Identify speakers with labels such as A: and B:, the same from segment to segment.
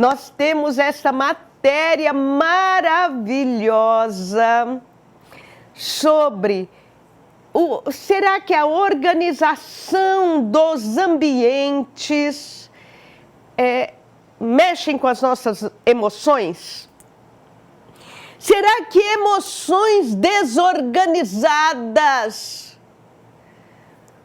A: nós temos essa matéria maravilhosa sobre será que a organização dos ambientes mexem com as nossas emoções? Será que emoções desorganizadas,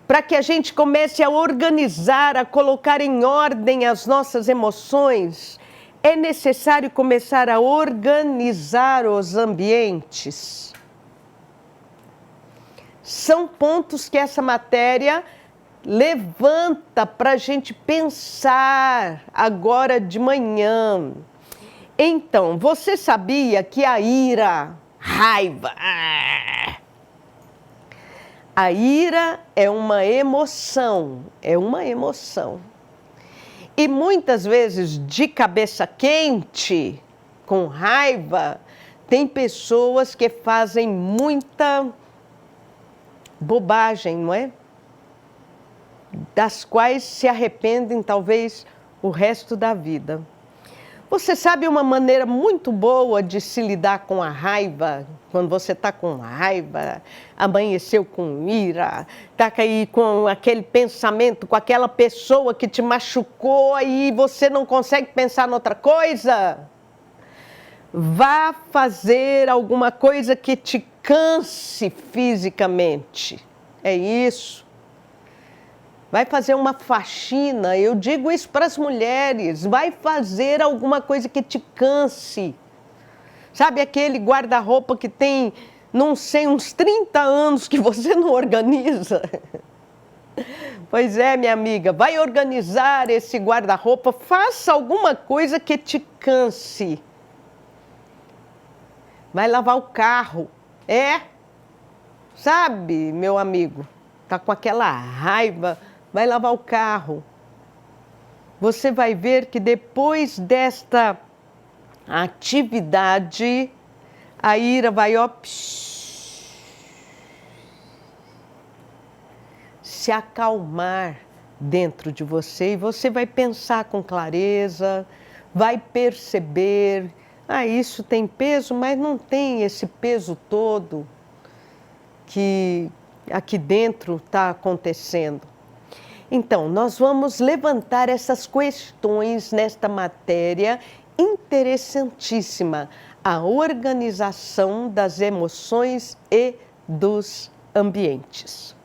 A: para que a gente comece a organizar, a colocar em ordem as nossas emoções, é necessário começar a organizar os ambientes? São pontos que essa matéria levanta para a gente pensar agora de manhã. Então, você sabia que a ira, raiva, a ira é uma emoção, E muitas vezes, de cabeça quente, com raiva, tem pessoas que fazem muita bobagem, não é? Das quais se arrependem talvez o resto da vida. Você sabe uma maneira muito boa de se lidar com a raiva? Quando você está com raiva, amanheceu com ira, está aí com aquele pensamento, com aquela pessoa que te machucou e você não consegue pensar noutra coisa? Vá fazer alguma coisa que te canse fisicamente. É isso. Vai fazer uma faxina, eu digo isso para as mulheres, vai fazer alguma coisa que te canse. Sabe aquele guarda-roupa que tem, não sei, uns 30 anos que você não organiza? Pois é, minha amiga, vai organizar esse guarda-roupa, faça alguma coisa que te canse. Vai lavar o carro, sabe, meu amigo, tá com aquela raiva, vai lavar o carro. Você vai ver que depois desta atividade, a ira vai, se acalmar dentro de você e você vai pensar com clareza, vai perceber, isso tem peso, mas não tem esse peso todo que aqui dentro está acontecendo. Então, nós vamos levantar essas questões nesta matéria interessantíssima, a organização das emoções e dos ambientes.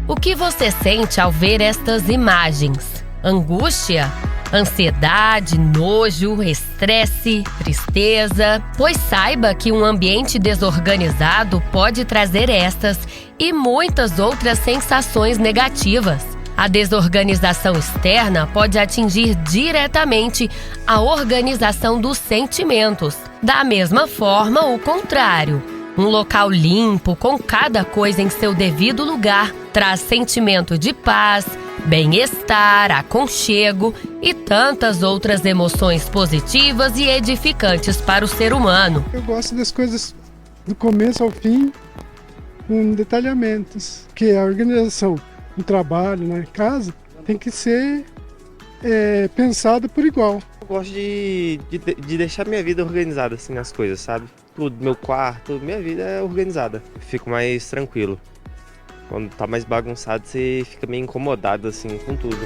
B: O que você sente ao ver estas imagens? Angústia? Ansiedade, nojo, estresse, tristeza? Pois saiba que um ambiente desorganizado pode trazer estas e muitas outras sensações negativas. A desorganização externa pode atingir diretamente a organização dos sentimentos. Da mesma forma, o contrário. Um local limpo, com cada coisa em seu devido lugar, traz sentimento de paz, bem-estar, aconchego e tantas outras emoções positivas e edificantes para o ser humano.
C: Eu gosto das coisas do começo ao fim, com detalhamentos, que a organização no trabalho, na casa, tem que ser pensada por igual.
D: Eu gosto de deixar minha vida organizada, assim, as coisas, sabe? Tudo, meu quarto, minha vida é organizada. Eu fico mais tranquilo. Quando tá mais bagunçado, você fica meio incomodado, assim, com tudo.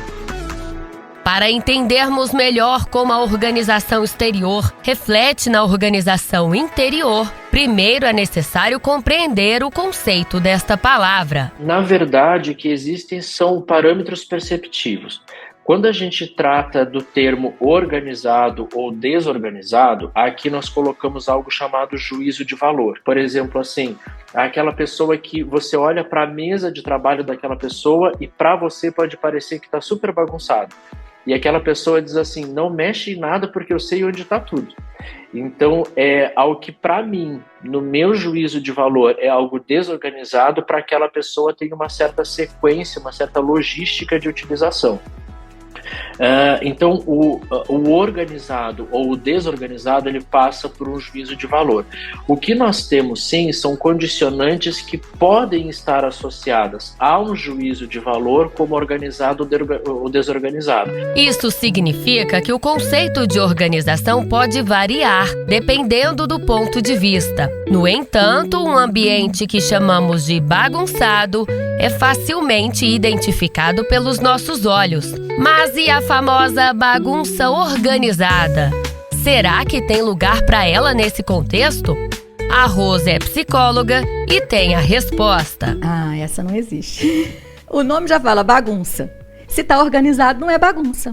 B: Para entendermos melhor como a organização exterior reflete na organização interior, primeiro é necessário compreender o conceito desta palavra.
E: Na verdade, o que existem são parâmetros perceptivos. Quando a gente trata do termo organizado ou desorganizado, aqui nós colocamos algo chamado juízo de valor. Por exemplo, assim, aquela pessoa que você olha para a mesa de trabalho daquela pessoa e para você pode parecer que está super bagunçado. E aquela pessoa diz assim, não mexe em nada porque eu sei onde está tudo. Então, é algo que para mim, no meu juízo de valor, é algo desorganizado, para aquela pessoa tem uma certa sequência, uma certa logística de utilização. Então, o organizado ou o desorganizado, ele passa por um juízo de valor. O que nós temos, sim, são condicionantes que podem estar associadas a um juízo de valor como organizado ou desorganizado.
B: Isso significa que o conceito de organização pode variar, dependendo do ponto de vista. No entanto, um ambiente que chamamos de bagunçado é facilmente identificado pelos nossos olhos. Mas e a famosa bagunça organizada? Será que tem lugar para ela nesse contexto? A Rose é psicóloga e tem a resposta.
F: Essa não existe. O nome já fala bagunça. Se está organizado, não é bagunça.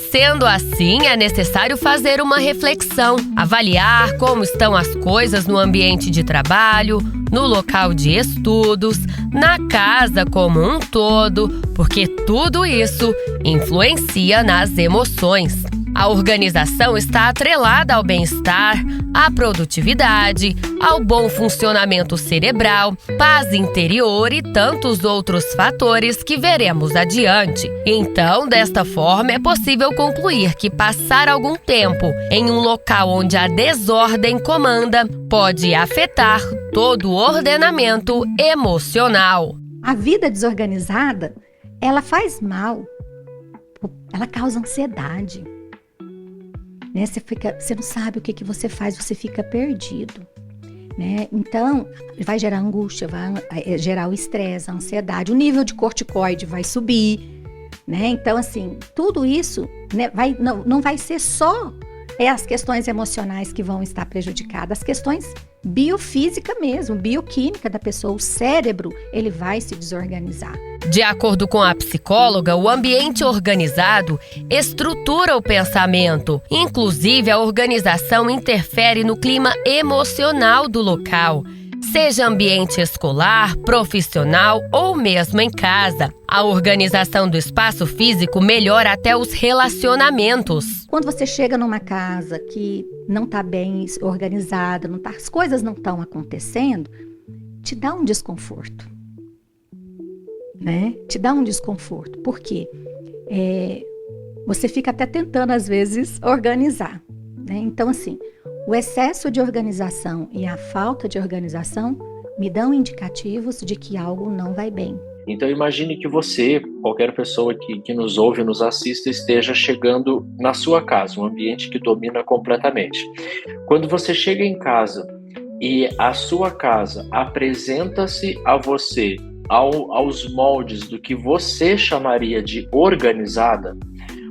B: Sendo assim, é necessário fazer uma reflexão, avaliar como estão as coisas no ambiente de trabalho, no local de estudos, na casa como um todo, porque tudo isso influencia nas emoções. A organização está atrelada ao bem-estar, à produtividade, ao bom funcionamento cerebral, paz interior e tantos outros fatores que veremos adiante. Então, desta forma, é possível concluir que passar algum tempo em um local onde a desordem comanda pode afetar todo o ordenamento emocional.
F: A vida desorganizada, ela faz mal, ela causa ansiedade. Né? Você não sabe o que você faz, você fica perdido. Né? Então, vai gerar angústia, vai gerar o estresse, a ansiedade, o nível de corticoide vai subir. Né? Então, assim, tudo isso, né, não vai ser só as questões emocionais que vão estar prejudicadas, as questões biofísica mesmo, bioquímica da pessoa, o cérebro, ele vai se desorganizar.
B: De acordo com a psicóloga, o ambiente organizado estrutura o pensamento. Inclusive, a organização interfere no clima emocional do local, seja ambiente escolar, profissional ou mesmo em casa. A organização do espaço físico melhora até os relacionamentos.
F: Quando você chega numa casa que não está bem organizada, as coisas não estão acontecendo, te dá um desconforto. Né? Te dá um desconforto. Por quê? Você fica até tentando, às vezes, organizar. Né? Então, assim, o excesso de organização e a falta de organização me dão indicativos de que algo não vai bem.
E: Então imagine que você, qualquer pessoa que nos ouve, nos assista, esteja chegando na sua casa, um ambiente que domina completamente. Quando você chega em casa e a sua casa apresenta-se a você aos moldes do que você chamaria de organizada,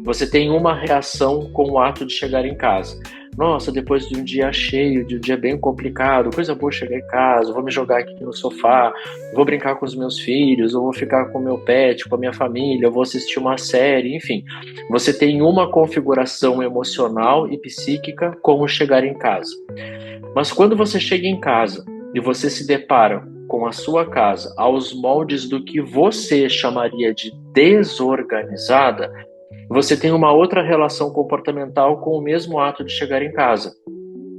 E: você tem uma reação com o ato de chegar em casa. Nossa, depois de um dia cheio, de um dia bem complicado, coisa boa chegar em casa, vou me jogar aqui no sofá, vou brincar com os meus filhos, eu vou ficar com o meu pet, com a minha família, eu vou assistir uma série, enfim. Você tem uma configuração emocional e psíquica como chegar em casa. Mas quando você chega em casa e você se depara com a sua casa aos moldes do que você chamaria de desorganizada, você tem uma outra relação comportamental com o mesmo ato de chegar em casa.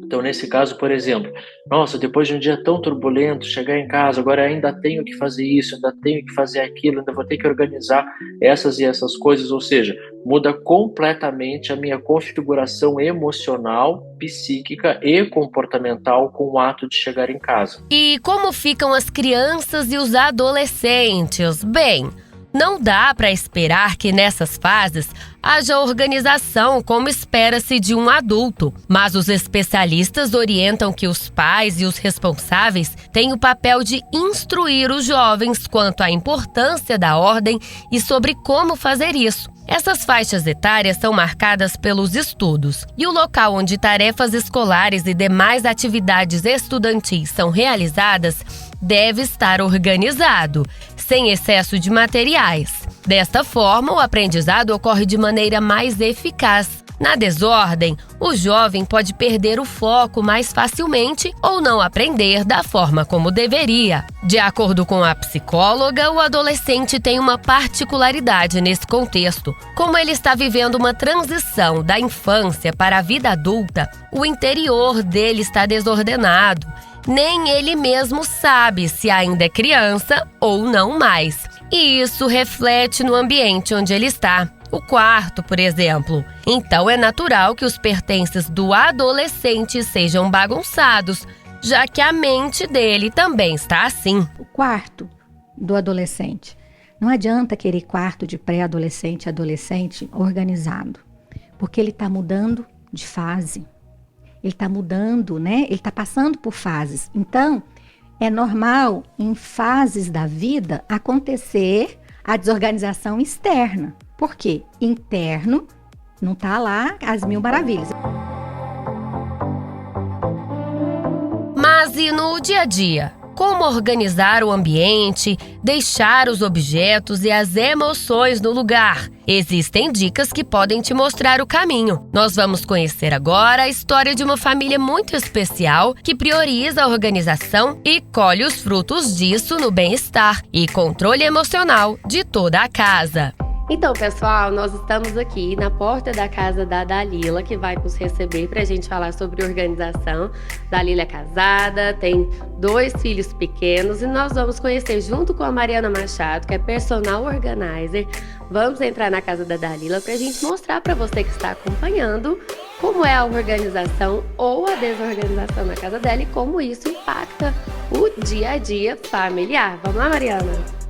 E: Então, nesse caso, por exemplo, nossa, depois de um dia tão turbulento, chegar em casa, agora ainda tenho que fazer isso, ainda tenho que fazer aquilo, ainda vou ter que organizar essas e essas coisas, ou seja, muda completamente a minha configuração emocional, psíquica e comportamental com o ato de chegar em casa.
B: E como ficam as crianças e os adolescentes? Bem, não dá para esperar que nessas fases haja organização como espera-se de um adulto, mas os especialistas orientam que os pais e os responsáveis têm o papel de instruir os jovens quanto à importância da ordem e sobre como fazer isso. Essas faixas etárias são marcadas pelos estudos e o local onde tarefas escolares e demais atividades estudantis são realizadas deve estar organizado, sem excesso de materiais. Desta forma, o aprendizado ocorre de maneira mais eficaz. Na desordem, o jovem pode perder o foco mais facilmente ou não aprender da forma como deveria. De acordo com a psicóloga, o adolescente tem uma particularidade nesse contexto. Como ele está vivendo uma transição da infância para a vida adulta, o interior dele está desordenado. Nem ele mesmo sabe se ainda é criança ou não mais. E isso reflete no ambiente onde ele está. o quarto, por exemplo. Então é natural que os pertences do adolescente sejam bagunçados, já que a mente dele também está assim.
F: O quarto do adolescente. Não adianta querer quarto de pré-adolescente e adolescente organizado, porque ele está mudando de fase. Ele está mudando, né? Ele está passando por fases. Então, é normal, em fases da vida, acontecer a desorganização externa. Por quê? Interno, não está lá as mil maravilhas.
B: Mas e no dia a dia? Como organizar o ambiente, deixar os objetos e as emoções no lugar? Existem dicas que podem te mostrar o caminho. Nós vamos conhecer agora a história de uma família muito especial que prioriza a organização e colhe os frutos disso no bem-estar e controle emocional de toda a casa.
G: Então, pessoal, nós estamos aqui na porta da casa da Dalila, que vai nos receber para a gente falar sobre organização. Dalila é casada, tem 2 filhos pequenos e nós vamos conhecer junto com a Mariana Machado, que é personal organizer. Vamos entrar na casa da Dalila para a gente mostrar para você que está acompanhando como é a organização ou a desorganização na casa dela e como isso impacta o dia a dia familiar. Vamos lá, Mariana?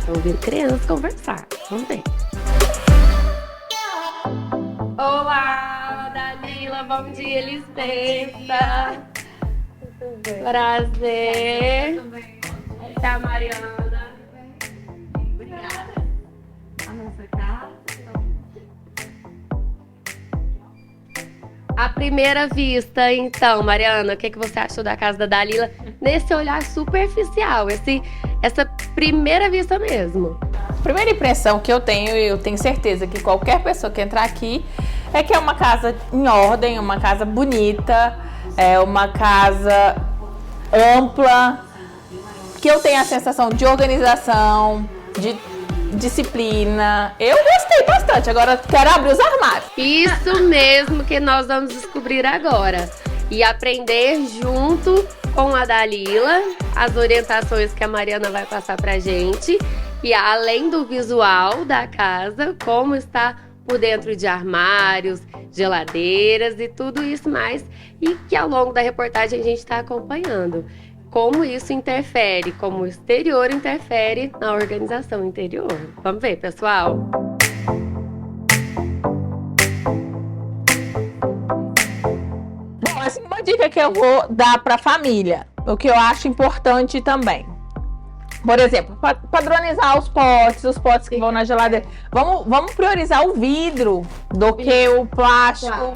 G: Estão ouvindo crianças conversar. Vamos ver. Olá, Dalila. Bom dia, licença. Prazer. Essa é a Mariana. Obrigada. A nossa casa. À primeira vista, então, Mariana, o que você achou da casa da Dalila nesse olhar superficial, essa primeira vista mesmo?
H: A primeira impressão que eu tenho certeza que qualquer pessoa que entrar aqui, é que é uma casa em ordem, uma casa bonita, é uma casa ampla, que eu tenho a sensação de organização, de disciplina. Eu gostei bastante, agora quero abrir os armários.
G: Isso mesmo que nós vamos descobrir agora. E aprender junto com a Dalila as orientações que a Mariana vai passar pra gente. E além do visual da casa, como está por dentro de armários, geladeiras e tudo isso mais. E que ao longo da reportagem a gente está acompanhando. Como isso interfere, como o exterior interfere na organização interior. Vamos ver, pessoal?
H: Bom, assim, uma dica que eu vou dar para a família, o que eu acho importante também. Por exemplo, padronizar os potes que vão na geladeira. Vamos priorizar o vidro do que o plástico.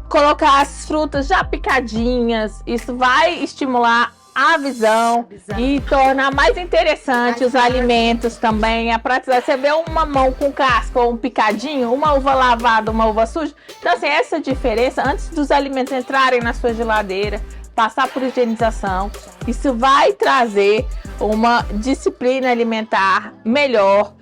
H: Colocar as frutas já picadinhas, isso vai estimular a visão e tornar mais interessante os alimentos também. A praticidade, você vê uma mão com casca ou um picadinho, uma uva lavada, uma uva suja. Então, assim, essa diferença, antes dos alimentos entrarem na sua geladeira, passar por higienização, isso vai trazer uma disciplina alimentar melhor.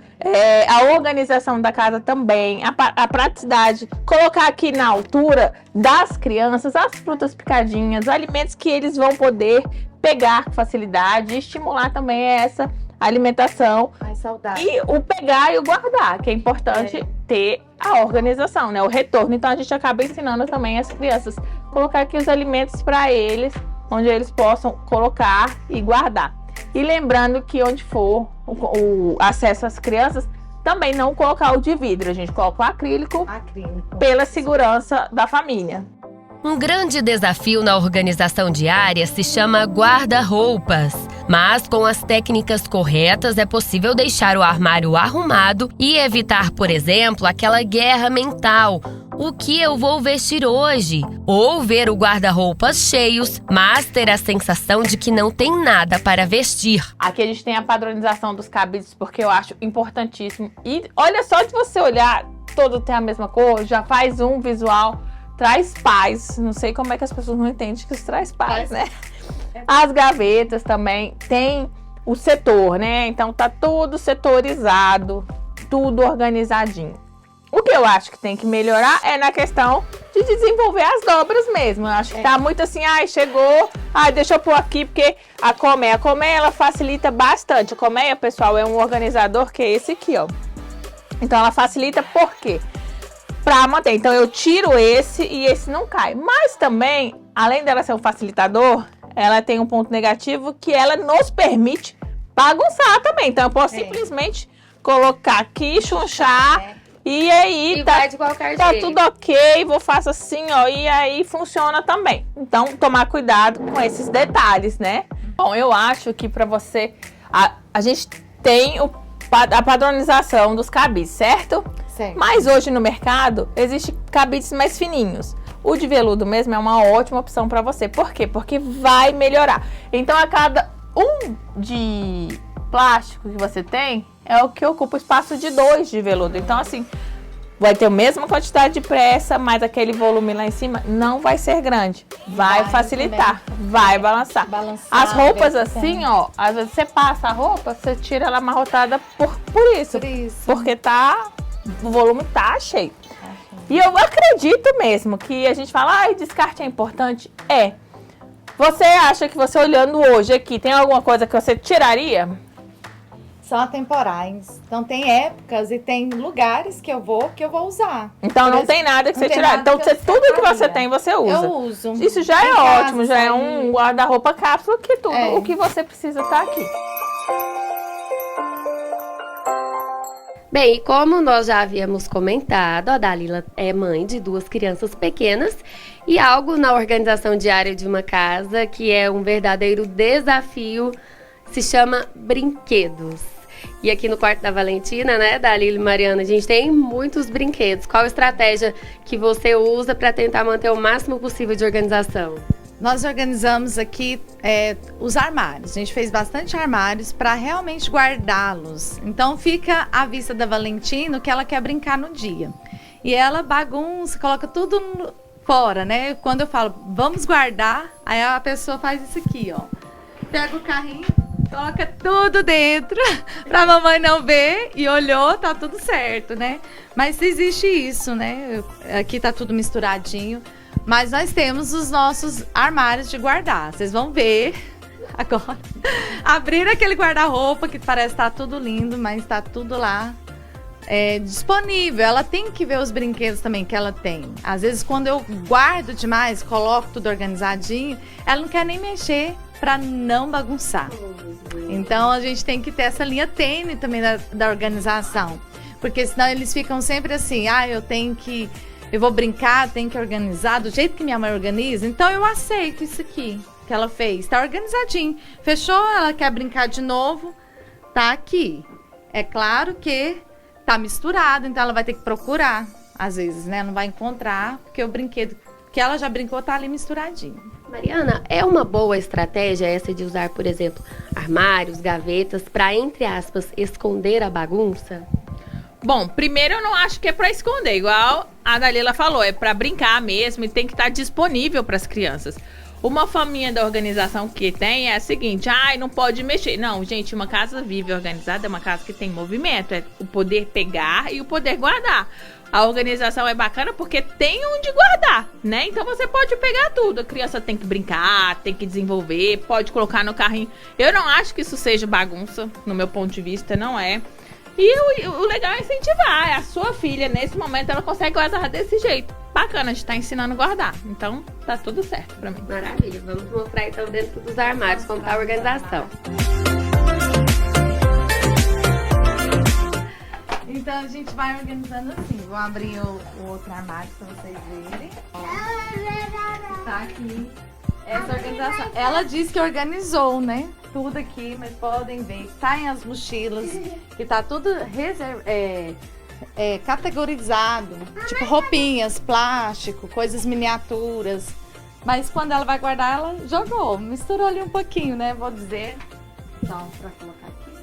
H: A organização da casa também, a praticidade, colocar aqui na altura das crianças as frutas picadinhas, alimentos que eles vão poder pegar com facilidade e estimular também essa alimentação
G: mais saudável.
H: E o pegar e o guardar, que é importante ter a organização, né? O retorno. Então a gente acaba ensinando também as crianças colocar aqui os alimentos para eles, onde eles possam colocar e guardar. E lembrando que onde for o acesso às crianças, também não colocar o de vidro, a gente coloca o acrílico. Pela segurança da família.
B: Um grande desafio na organização diária se chama guarda-roupas. Mas com as técnicas corretas é possível deixar o armário arrumado e evitar, por exemplo, aquela guerra mental. O que eu vou vestir hoje? Ou ver o guarda-roupas cheios, mas ter a sensação de que não tem nada para vestir.
H: Aqui a gente tem a padronização dos cabides, porque eu acho importantíssimo. E olha só, se você olhar, todo tem a mesma cor, já faz um visual, traz paz. Não sei como é que as pessoas não entendem que isso traz paz, né? As gavetas também tem o setor, né? Então tá tudo setorizado, tudo organizadinho. O que eu acho que tem que melhorar é na questão de desenvolver as dobras mesmo. Eu acho que tá muito assim, chegou, deixa eu pôr aqui, porque a colmeia ela facilita bastante. A colmeia, pessoal, é um organizador que é esse aqui, ó. Então ela facilita por quê? Pra manter. Então eu tiro esse e esse não cai. Mas também, além dela ser um facilitador, ela tem um ponto negativo que ela nos permite bagunçar também. Então eu posso simplesmente colocar aqui, chunchar e aí
G: vai de qualquer
H: tá
G: jeito.
H: tudo ok, vou faço assim, ó, e aí funciona também. Então tomar cuidado com esses detalhes, né? Bom, eu acho que pra você, a gente tem a padronização dos cabides, certo?
F: Certo.
H: Mas hoje no mercado existe cabides mais fininhos. O de veludo mesmo é uma ótima opção para você. Por quê? Porque vai melhorar. Então a cada um de plástico que você tem é o que ocupa o espaço de 2 de veludo. Então assim, vai ter a mesma quantidade de pressa, mas aquele volume lá em cima não vai ser grande. Vai facilitar, vai balançar. As roupas assim, ó, às vezes você passa a roupa, você tira ela amarrotada por isso. Porque o volume tá cheio. E eu acredito mesmo que a gente fala, descarte é importante. Você acha que você olhando hoje aqui, tem alguma coisa que você tiraria?
I: São atemporais. Então tem épocas e tem lugares que eu vou usar.
H: Então não tem nada que você tirar. Então tudo que você tem, você usa.
I: Eu uso.
H: Isso já é ótimo, já é um guarda-roupa cápsula que tudo o que você precisa tá aqui.
G: Bem, e como nós já havíamos comentado, a Dalila é mãe de 2 crianças pequenas e algo na organização diária de uma casa que é um verdadeiro desafio se chama brinquedos. E aqui no quarto da Valentina, né, Dalila e Mariana, a gente tem muitos brinquedos. Qual a estratégia que você usa para tentar manter o máximo possível de organização?
I: Nós organizamos aqui os armários. A gente fez bastante armários para realmente guardá-los. Então fica à vista da Valentina o que ela quer brincar no dia. E ela bagunça, coloca tudo fora, né? Quando eu falo, vamos guardar, aí a pessoa faz isso aqui, ó. Pega o carrinho, coloca tudo dentro pra mamãe não ver e olhou, tá tudo certo, né? Mas existe isso, né? Aqui tá tudo misturadinho. Mas nós temos os nossos armários de guardar. Vocês vão ver agora. Abrir aquele guarda-roupa que parece estar tudo lindo, mas está tudo lá disponível. Ela tem que ver os brinquedos também que ela tem. Às vezes, quando eu guardo demais, coloco tudo organizadinho, ela não quer nem mexer para não bagunçar. Então, a gente tem que ter essa linha tênue também da organização. Porque senão eles ficam sempre assim, eu vou brincar, tenho que organizar do jeito que minha mãe organiza. Então eu aceito isso aqui que ela fez. Tá organizadinho. Fechou? Ela quer brincar de novo? Tá aqui. É claro que tá misturado, então ela vai ter que procurar. Às vezes, né? Não vai encontrar, porque o brinquedo que ela já brincou tá ali misturadinho.
G: Mariana, é uma boa estratégia essa de usar, por exemplo, armários, gavetas, para, entre aspas, esconder a bagunça?
H: Bom, primeiro eu não acho que é para esconder, igual a Dalila falou, é para brincar mesmo e tem que estar disponível para as crianças. Uma forminha da organização que tem é a seguinte, não pode mexer. Não, gente, uma casa viva e organizada é uma casa que tem movimento, é o poder pegar e o poder guardar. A organização é bacana porque tem onde guardar, né? Então você pode pegar tudo. A criança tem que brincar, tem que desenvolver, pode colocar no carrinho. Eu não acho que isso seja bagunça, no meu ponto de vista, não é. E o legal é incentivar. A sua filha, nesse momento, ela consegue guardar desse jeito. Bacana, a gente tá ensinando a guardar. Então, tá tudo certo pra mim.
G: Maravilha. Vamos mostrar, então, dentro dos armários como tá a organização.
I: Então, a gente vai organizando assim. Vou abrir o outro armário pra vocês verem. Tá aqui. Essa organização. Ela disse que organizou, né? Tudo aqui, mas podem ver. Saem as mochilas, que tá tudo categorizado. Tipo roupinhas, plástico, coisas miniaturas. Mas quando ela vai guardar, ela jogou. Misturou ali um pouquinho, né? Vou dizer. Então, pra colocar aqui.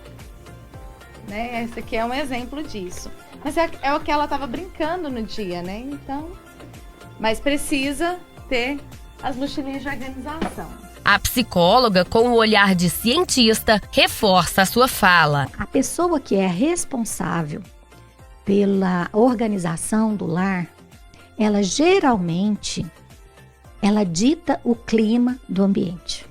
I: Né? Esse aqui é um exemplo disso. Mas é o que ela tava brincando no dia, né? Então, mas precisa ter as mochilinhas de organização.
B: A psicóloga, com o olhar de cientista, reforça a sua fala.
F: A pessoa que é responsável pela organização do lar, ela geralmente, ela dita o clima do ambiente.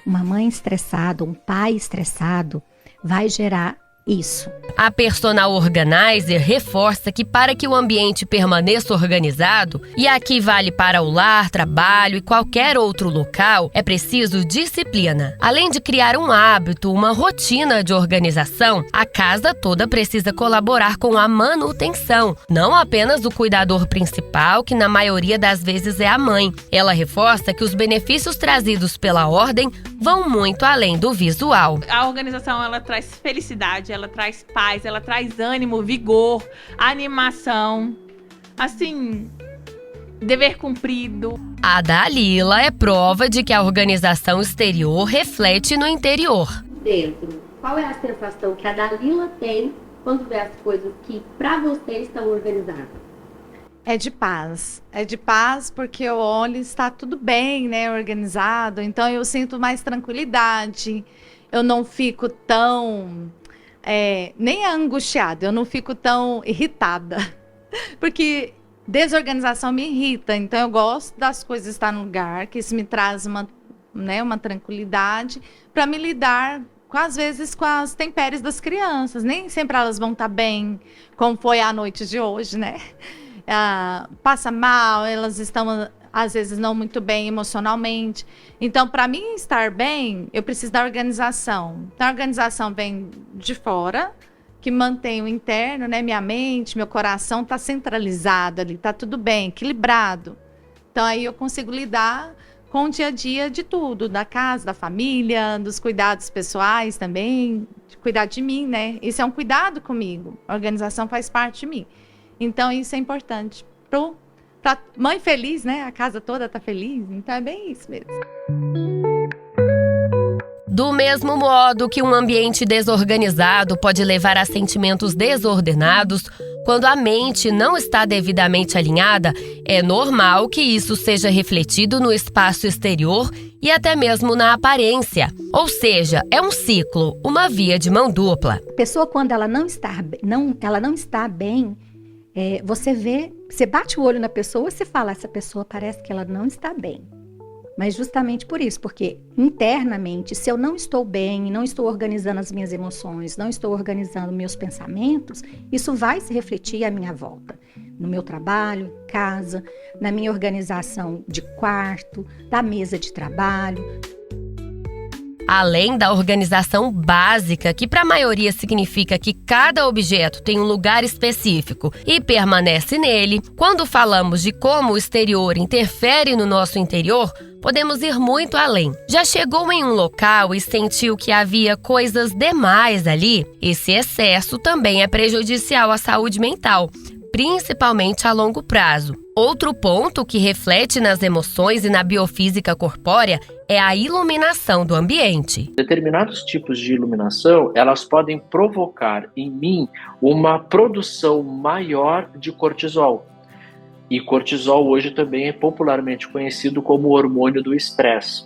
F: Uma mãe estressada, um pai estressado, vai gerar isso.
B: A personal organizer reforça que para que o ambiente permaneça organizado, e aqui vale para o lar, trabalho e qualquer outro local, é preciso disciplina. Além de criar um hábito, uma rotina de organização, a casa toda precisa colaborar com a manutenção, não apenas o cuidador principal, que na maioria das vezes é a mãe. Ela reforça que os benefícios trazidos pela ordem vão muito além do visual.
H: A organização, ela traz felicidade, ela traz paz, ela traz ânimo, vigor, animação, assim, dever cumprido.
B: A Dalila é prova de que a organização exterior reflete no interior.
G: Dentro, qual é a sensação que a Dalila tem quando vê as coisas que para você estão organizadas?
I: É de paz. É de paz porque eu olho e está tudo bem, né? Organizado. Então eu sinto mais tranquilidade. Eu não fico tão... nem angustiada. Eu não fico tão irritada. Porque desorganização me irrita. Então eu gosto das coisas estar no lugar. Que isso me traz uma tranquilidade para me lidar às vezes com as intempéries das crianças. Nem sempre elas vão estar bem, como foi a noite de hoje, né? Passa mal, elas estão às vezes não muito bem emocionalmente. Então, para mim estar bem, eu preciso da organização. Então, a organização vem de fora, que mantém o interno, né? Minha mente, meu coração está centralizado ali, está tudo bem, equilibrado. Então, aí eu consigo lidar com o dia a dia de tudo, da casa, da família, dos cuidados pessoais também, de cuidar de mim, né? Isso é um cuidado comigo. A organização faz parte de mim. Então, isso é importante. Pra mãe feliz, né? A casa toda tá feliz. Então, é bem isso mesmo.
B: Do mesmo modo que um ambiente desorganizado pode levar a sentimentos desordenados, quando a mente não está devidamente alinhada, é normal que isso seja refletido no espaço exterior e até mesmo na aparência. Ou seja, é um ciclo, uma via de mão dupla.
F: A pessoa, quando ela não está bem, você bate o olho na pessoa e você fala, essa pessoa parece que ela não está bem. Mas justamente por isso, porque internamente, se eu não estou bem, não estou organizando as minhas emoções, não estou organizando meus pensamentos, isso vai se refletir à minha volta. No meu trabalho, casa, na minha organização de quarto, da mesa de trabalho.
B: Além da organização básica, que para a maioria significa que cada objeto tem um lugar específico e permanece nele, quando falamos de como o exterior interfere no nosso interior, podemos ir muito além. Já chegou em um local e sentiu que havia coisas demais ali? Esse excesso também é prejudicial à saúde mental, principalmente a longo prazo. Outro ponto que reflete nas emoções e na biofísica corpórea é a iluminação do ambiente.
E: Determinados tipos de iluminação, elas podem provocar em mim uma produção maior de cortisol. E cortisol hoje também é popularmente conhecido como o hormônio do estresse.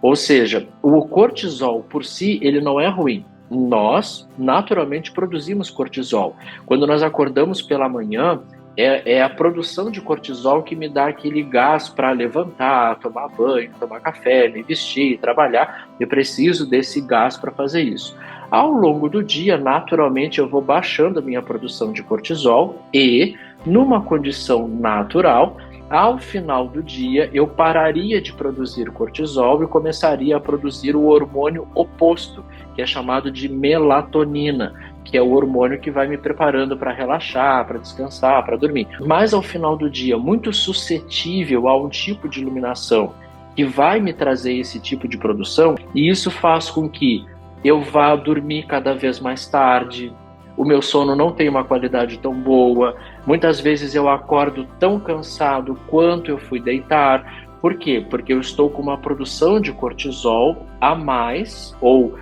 E: Ou seja, o cortisol por si, ele não é ruim. Nós, naturalmente, produzimos cortisol. Quando nós acordamos pela manhã, é a produção de cortisol que me dá aquele gás para levantar, tomar banho, tomar café, me vestir, trabalhar. Eu preciso desse gás para fazer isso. Ao longo do dia, naturalmente, eu vou baixando a minha produção de cortisol e, numa condição natural, ao final do dia, eu pararia de produzir cortisol e começaria a produzir o hormônio oposto, que é chamado de melatonina, que é o hormônio que vai me preparando para relaxar, para descansar, para dormir. Mas ao final do dia, muito suscetível a um tipo de iluminação que vai me trazer esse tipo de produção, e isso faz com que eu vá dormir cada vez mais tarde, o meu sono não tem uma qualidade tão boa, muitas vezes eu acordo tão cansado quanto eu fui deitar. Por quê? Porque eu estou com uma produção de cortisol a mais ou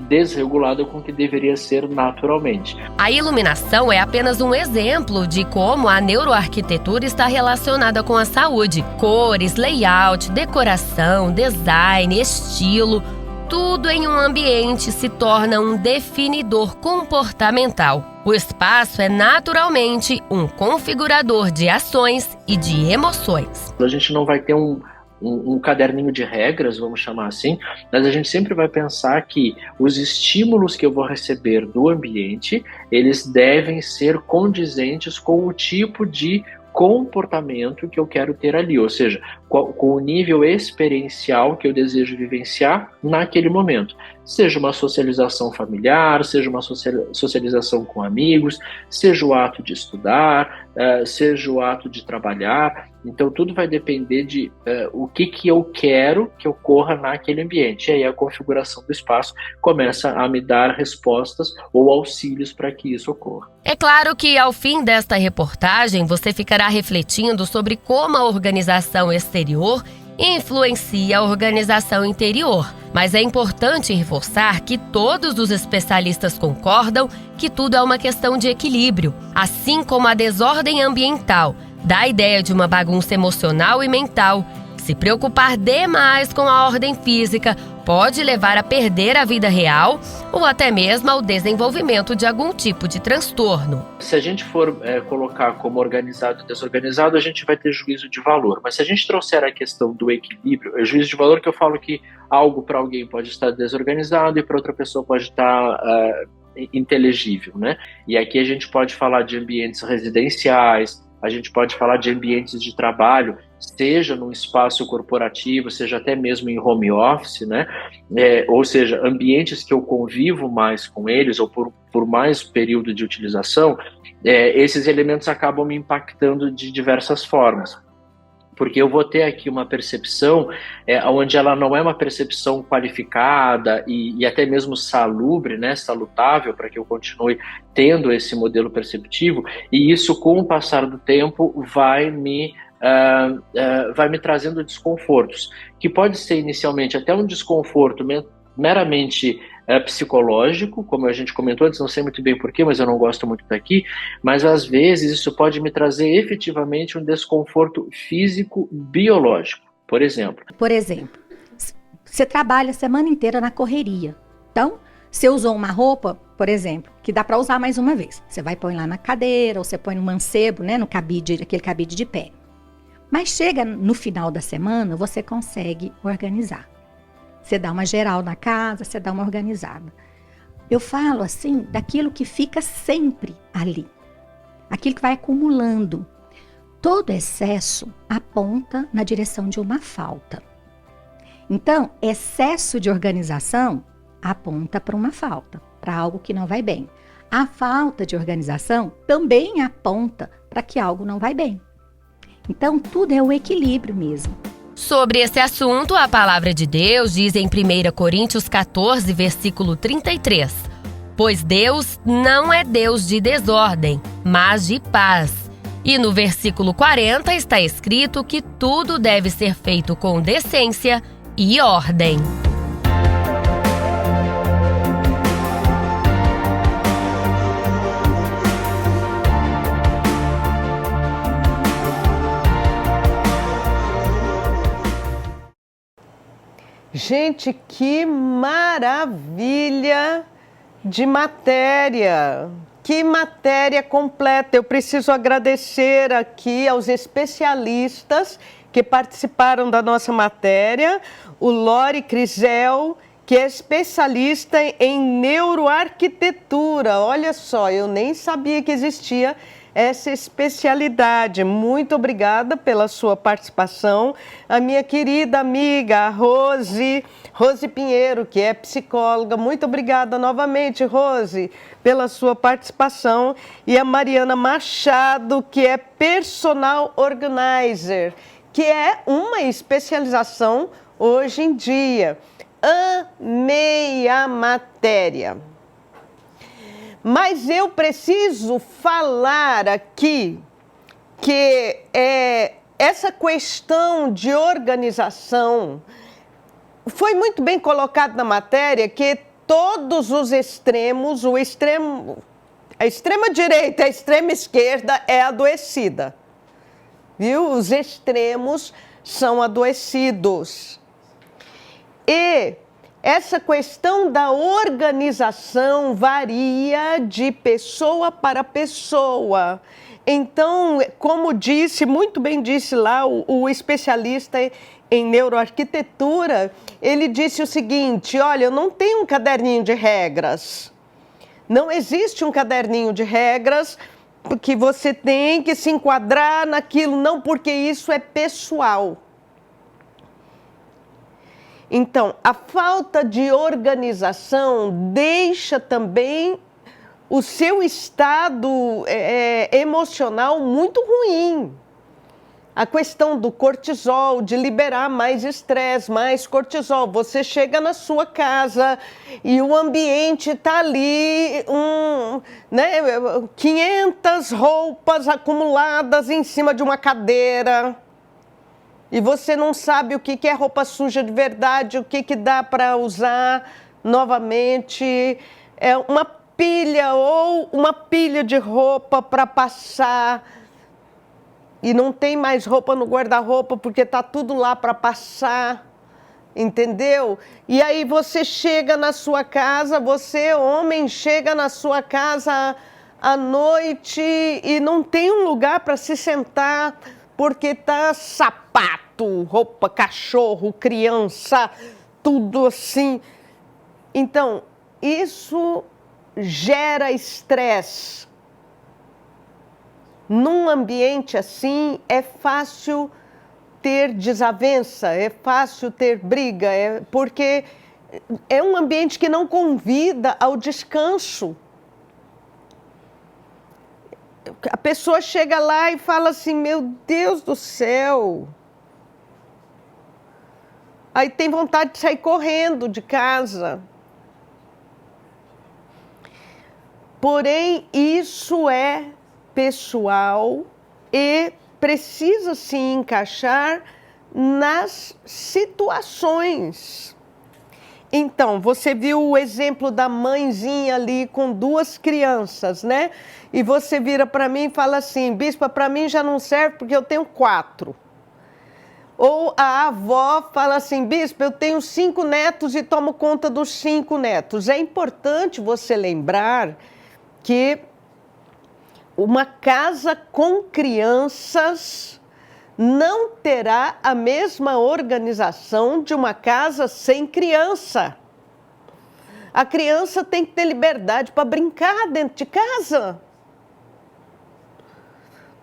E: desregulada com o que deveria ser naturalmente.
B: A iluminação é apenas um exemplo de como a neuroarquitetura está relacionada com a saúde. Cores, layout, decoração, design, estilo, tudo em um ambiente se torna um definidor comportamental. O espaço é naturalmente um configurador de ações e de emoções.
E: A gente não vai ter um caderninho de regras, vamos chamar assim, mas a gente sempre vai pensar que os estímulos que eu vou receber do ambiente, eles devem ser condizentes com o tipo de comportamento que eu quero ter ali, ou seja, com o nível experiencial que eu desejo vivenciar naquele momento. Seja uma socialização familiar, seja uma socialização com amigos, seja o ato de estudar, seja o ato de trabalhar. Então tudo vai depender de o que eu quero que ocorra naquele ambiente. E aí a configuração do espaço começa a me dar respostas ou auxílios para que isso ocorra.
B: É claro que ao fim desta reportagem você ficará refletindo sobre como a organização exterior influencia a organização interior. Mas é importante reforçar que todos os especialistas concordam que tudo é uma questão de equilíbrio, assim como a desordem ambiental dá a ideia de uma bagunça emocional e mental. Se preocupar demais com a ordem física pode levar a perder a vida real ou até mesmo ao desenvolvimento de algum tipo de transtorno.
E: Se a gente for colocar como organizado e desorganizado, a gente vai ter juízo de valor. Mas se a gente trouxer a questão do equilíbrio, é juízo de valor que eu falo que algo para alguém pode estar desorganizado e para outra pessoa pode estar inteligível, né? E aqui a gente pode falar de ambientes residenciais, a gente pode falar de ambientes de trabalho, seja num espaço corporativo, seja até mesmo em home office, né? Ou seja, ambientes que eu convivo mais com eles ou por mais período de utilização, esses elementos acabam me impactando de diversas formas. Porque eu vou ter aqui uma percepção onde ela não é uma percepção qualificada e até mesmo salubre, né, salutável, para que eu continue tendo esse modelo perceptivo, e isso, com o passar do tempo, vai me trazendo desconfortos, que pode ser inicialmente até um desconforto meramente psicológico, como a gente comentou antes, não sei muito bem porquê, mas eu não gosto muito daqui, mas às vezes isso pode me trazer efetivamente um desconforto físico biológico, por exemplo.
F: Por exemplo, você trabalha a semana inteira na correria, então você usou uma roupa, por exemplo, que dá para usar mais uma vez, você vai pôr lá na cadeira, ou você põe no mancebo, né, no cabide, aquele cabide de pé, mas chega no final da semana, você consegue organizar. Você dá uma geral na casa, você dá uma organizada. Eu falo assim, daquilo que fica sempre ali. Aquilo que vai acumulando. Todo excesso aponta na direção de uma falta. Então, excesso de organização aponta para uma falta, para algo que não vai bem. A falta de organização também aponta para que algo não vai bem. Então, tudo é o equilíbrio mesmo.
B: Sobre esse assunto, a palavra de Deus diz em 1 Coríntios 14, versículo 33, pois Deus não é Deus de desordem, mas de paz. E no versículo 40 está escrito que tudo deve ser feito com decência e ordem.
A: Gente, que maravilha de matéria! Que matéria completa! Eu preciso agradecer aqui aos especialistas que participaram da nossa matéria, o Lori Crisel, que é especialista em neuroarquitetura. Olha só, eu nem sabia que existia essa especialidade. Muito obrigada pela sua participação. A minha querida amiga Rose Pinheiro, que é psicóloga. Muito obrigada novamente, Rose, pela sua participação. E a Mariana Machado, que é personal organizer, que é uma especialização hoje em dia. Amei a matéria. Mas eu preciso falar aqui que essa questão de organização foi muito bem colocado na matéria, que todos os extremos, a extrema direita e a extrema esquerda é adoecida. Viu? Os extremos são adoecidos. E essa questão da organização varia de pessoa para pessoa. Então, como disse, muito bem disse lá o especialista em neuroarquitetura, ele disse o seguinte: olha, eu não tenho um caderninho de regras. Não existe um caderninho de regras que você tem que se enquadrar naquilo, não, porque isso é pessoal. Então, a falta de organização deixa também o seu estado emocional muito ruim. A questão do cortisol, de liberar mais estresse, mais cortisol. Você chega na sua casa e o ambiente está ali, 500 roupas acumuladas em cima de uma cadeira. E você não sabe o que é roupa suja de verdade, o que dá para usar novamente. É uma pilha ou uma pilha de roupa para passar. E não tem mais roupa no guarda-roupa porque está tudo lá para passar. Entendeu? E aí você chega na sua casa, você, homem, chega na sua casa à noite e não tem um lugar para se sentar, porque tá sapato, roupa, cachorro, criança, tudo assim. Então, isso gera estresse. Num ambiente assim, é fácil ter desavença, é fácil ter briga, porque é um ambiente que não convida ao descanso. A pessoa chega lá e fala assim: meu Deus do céu. Aí tem vontade de sair correndo de casa. Porém, isso é pessoal e precisa se encaixar nas situações. Então, você viu o exemplo da mãezinha ali com 2 crianças, né? E você vira para mim e fala assim: bispa, para mim já não serve porque eu tenho 4. Ou a avó fala assim: bispa, eu tenho 5 netos e tomo conta dos 5 netos. É importante você lembrar que uma casa com crianças não terá a mesma organização de uma casa sem criança. A criança tem que ter liberdade para brincar dentro de casa.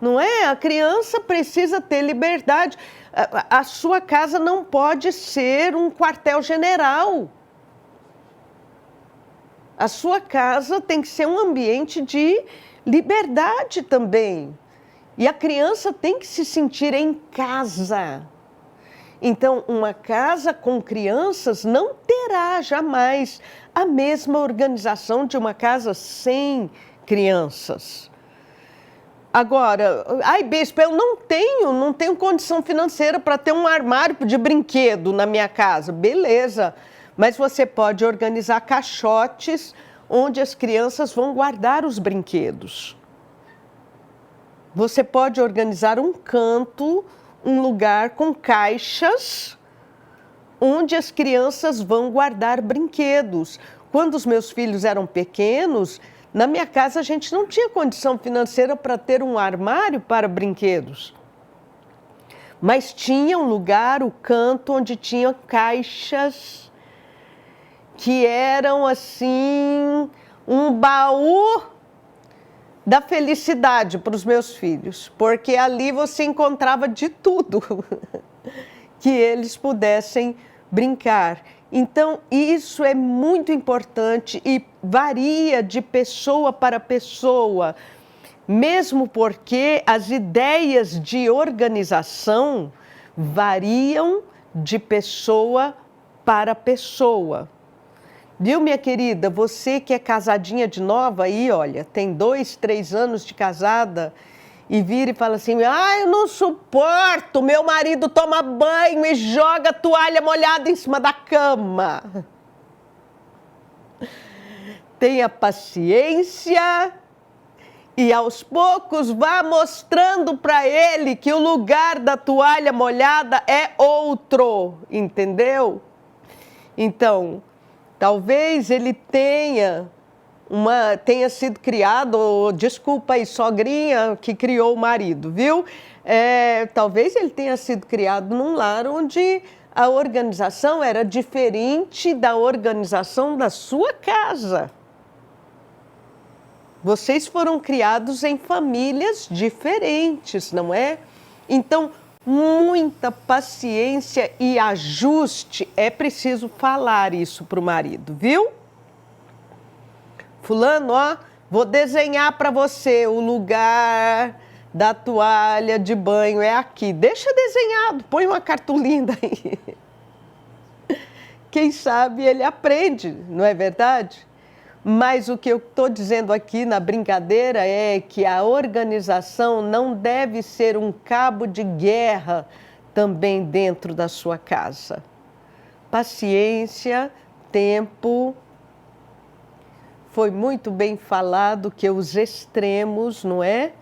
A: Não é? A criança precisa ter liberdade. A sua casa não pode ser um quartel-general. A sua casa tem que ser um ambiente de liberdade também. E a criança tem que se sentir em casa. Então, uma casa com crianças não terá jamais a mesma organização de uma casa sem crianças. Agora, ai, bispo, eu não tenho condição financeira para ter um armário de brinquedo na minha casa. Beleza, mas você pode organizar caixotes onde as crianças vão guardar os brinquedos. Você pode organizar um canto, um lugar com caixas, onde as crianças vão guardar brinquedos. Quando os meus filhos eram pequenos, na minha casa a gente não tinha condição financeira para ter um armário para brinquedos. Mas tinha um lugar, o canto, onde tinha caixas que eram assim, um baú da felicidade para os meus filhos, porque ali você encontrava de tudo que eles pudessem brincar. Então, isso é muito importante e varia de pessoa para pessoa, mesmo porque as ideias de organização variam de pessoa para pessoa. Viu, minha querida? Você que é casadinha de nova aí, olha, tem 2, 3 anos de casada e vira e fala assim: eu não suporto, meu marido toma banho e joga a toalha molhada em cima da cama. Tenha paciência e aos poucos vá mostrando para ele que o lugar da toalha molhada é outro, entendeu? Então, talvez ele tenha sido criado, desculpa aí, sogrinha que criou o marido, viu? Talvez ele tenha sido criado num lar onde a organização era diferente da organização da sua casa. Vocês foram criados em famílias diferentes, não é? Então, muita paciência e ajuste, é preciso falar isso para o marido, viu? Fulano, ó, vou desenhar para você o lugar da toalha de banho, é aqui. Deixa desenhado, põe uma cartolina aí. Quem sabe ele aprende, não é verdade? Mas o que eu estou dizendo aqui na brincadeira é que a organização não deve ser um cabo de guerra também dentro da sua casa. Paciência, tempo. Foi muito bem falado que os extremos, não é?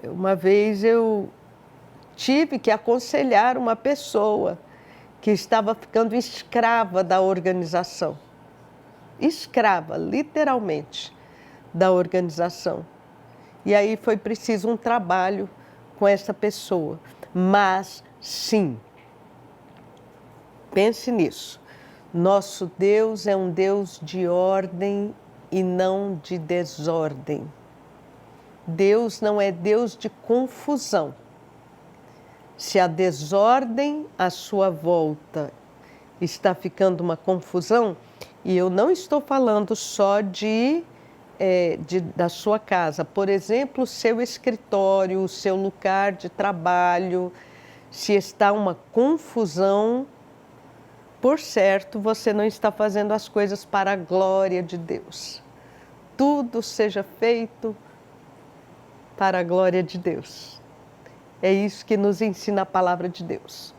A: Uma vez eu tive que aconselhar uma pessoa que estava ficando escrava da organização. Escrava, literalmente, da organização. E aí foi preciso um trabalho com essa pessoa. Mas, sim, pense nisso. Nosso Deus é um Deus de ordem e não de desordem. Deus não é Deus de confusão. Se a desordem à sua volta está ficando uma confusão, e eu não estou falando só da sua casa, por exemplo, o seu escritório, o seu lugar de trabalho, se está uma confusão, por certo, você não está fazendo as coisas para a glória de Deus. Tudo seja feito para a glória de Deus. É isso que nos ensina a palavra de Deus.